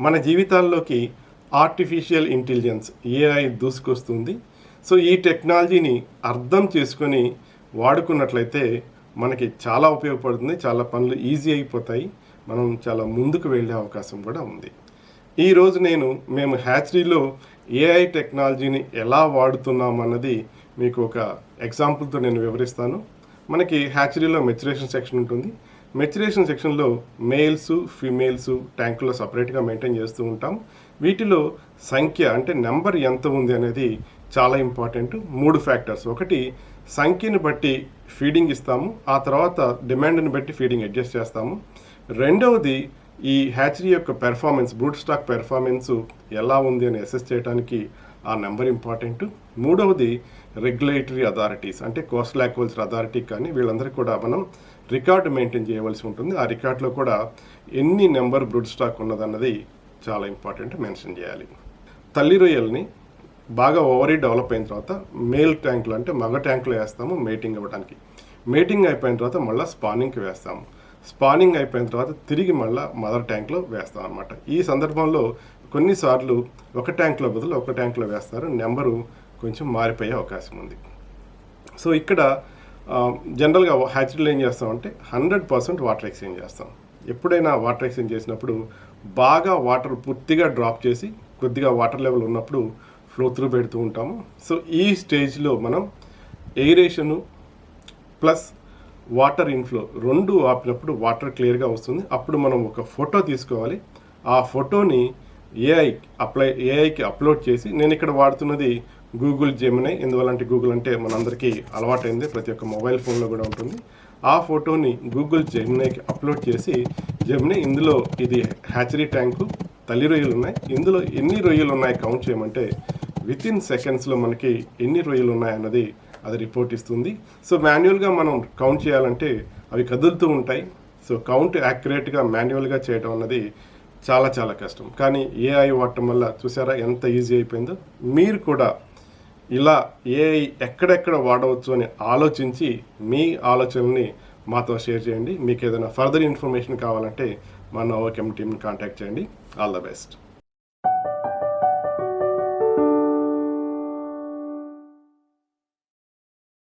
మన జీవితాల్లోకి artificial intelligence AI దూసుకొస్తుంది. So ఈ టెక్నాలజీని అర్థం చేసుకొని వాడుకున్నట్లయితే మనకి చాలా ఉపయోగపడుతుంది. చాలా పనులు ఈజీ అయిపోతాయి. మనం చాలా ముందుకు వెళ్ళే అవకాశం కూడా ఉంది. ఈరోజు మేము హ్యాచరీలో ఏఐ టెక్నాలజీని ఎలా వాడుతున్నాం అన్నది మీకు ఒక ఎగ్జాంపుల్తో నేను వివరిస్తాను. మనకి హ్యాచరీలో మెచ్యురేషన్ సెక్షన్ ఉంటుంది. మెచ్యురేషన్ సెక్షన్లో మేల్స్ ఫీమేల్స్ ట్యాంకులో సపరేట్గా మెయింటైన్ చేస్తూ ఉంటాం. వీటిలో సంఖ్య అంటే నెంబర్ ఎంత ఉంది అనేది చాలా ఇంపార్టెంట్. 3 ఫ్యాక్టర్స్. ఒకటి, సంఖ్యను బట్టి ఫీడింగ్ ఇస్తాము, ఆ తర్వాత డిమాండ్ని బట్టి ఫీడింగ్ అడ్జస్ట్ చేస్తాము. రెండవది, ఈ హ్యాచరీ యొక్క పెర్ఫార్మెన్స్, బ్రూట్ స్టాక్ పెర్ఫార్మెన్స్ ఎలా ఉంది అని అసెస్ చేయడానికి ఆ నెంబర్ ఇంపార్టెంట్. మూడవది, రెగ్యులేటరీ అథారిటీస్ అంటే కోస్టల్ అక్వాకల్చర్ అథారిటీ కానీ వీళ్ళందరికీ కూడా మనం రికార్డు మెయింటైన్ చేయవలసి ఉంటుంది. ఆ రికార్డులో కూడా ఎన్ని నెంబర్ బ్రూట్ స్టాక్ ఉన్నదన్నది చాలా ఇంపార్టెంట్, మెన్షన్ చేయాలి. తల్లి రొయ్యల్ని బాగా ఓవరీ డెవలప్ అయిన తర్వాత మేల్ ట్యాంకులు అంటే మగ ట్యాంకులో వేస్తాము మేటింగ్ అవ్వడానికి. మేటింగ్ అయిపోయిన తర్వాత మళ్ళీ స్పానింగ్కి వేస్తాము. స్పానింగ్ అయిపోయిన తర్వాత తిరిగి మళ్ళీ మదర్ ట్యాంక్లో వేస్తాం అనమాట. ఈ సందర్భంలో కొన్నిసార్లు ఒక ట్యాంక్లో బదులు ఒక ట్యాంక్లో వేస్తారు. నెంబరు కొంచెం మారిపోయే అవకాశం ఉంది. సో ఇక్కడ జనరల్గా హ్యాచరీలో ఏం చేస్తామంటే 100% వాటర్ ఎక్స్చేంజ్ చేస్తాం. ఎప్పుడైనా వాటర్ ఎక్స్చేంజ్ చేసినప్పుడు బాగా వాటర్ పూర్తిగా డ్రాప్ చేసి కొద్దిగా వాటర్ లెవెల్ ఉన్నప్పుడు ఫ్లో త్రూ పెడుతూ ఉంటాము. సో ఈ స్టేజ్లో మనం ఎయిరేషను ప్లస్ వాటర్ ఇన్ఫ్లో 2 ఆపినప్పుడు వాటర్ క్లియర్గా వస్తుంది. అప్పుడు మనం ఒక ఫోటో తీసుకోవాలి. ఆ ఫోటోని ఏఐకి అప్లోడ్ చేసి, నేను ఇక్కడ వాడుతున్నది గూగుల్ జెమినై. ఎందువల్లంటే గూగుల్ అంటే మనందరికీ అలవాటైంది, ప్రతి ఒక్క మొబైల్ ఫోన్లో కూడా ఉంటుంది. ఆ ఫోటోని గూగుల్ జెమినైకి అప్లోడ్ చేసి, జెమినై ఇందులో ఇది హ్యాచరీ ట్యాంకు, తల్లి రొయ్యలు ఉన్నాయి, ఇందులో ఎన్ని రొయ్యలు ఉన్నాయి కౌంట్ చేయమంటే వితిన్ సెకండ్స్లో మనకి ఎన్ని రొయ్యలు ఉన్నాయన్నది అది రిపోర్ట్ ఇస్తుంది. సో మాన్యువల్గా మనం కౌంట్ చేయాలంటే అవి కదులుతూ ఉంటాయి. సో కౌంట్ యాక్యురేట్గా మాన్యువల్గా చేయడం అన్నది చాలా చాలా కష్టం. కానీ ఏఐ వాడటం వల్ల చూసారా ఎంత ఈజీ అయిపోయిందో. మీరు కూడా ఇలా ఏఐ ఎక్కడెక్కడ వాడవచ్చు అని ఆలోచించి మీ ఆలోచనల్ని మాతో షేర్ చేయండి. మీకు ఏదైనా ఫర్దర్ ఇన్ఫర్మేషన్ కావాలంటే మా నోవాకెమ్ టీమ్ని కాంటాక్ట్ చేయండి. All the best.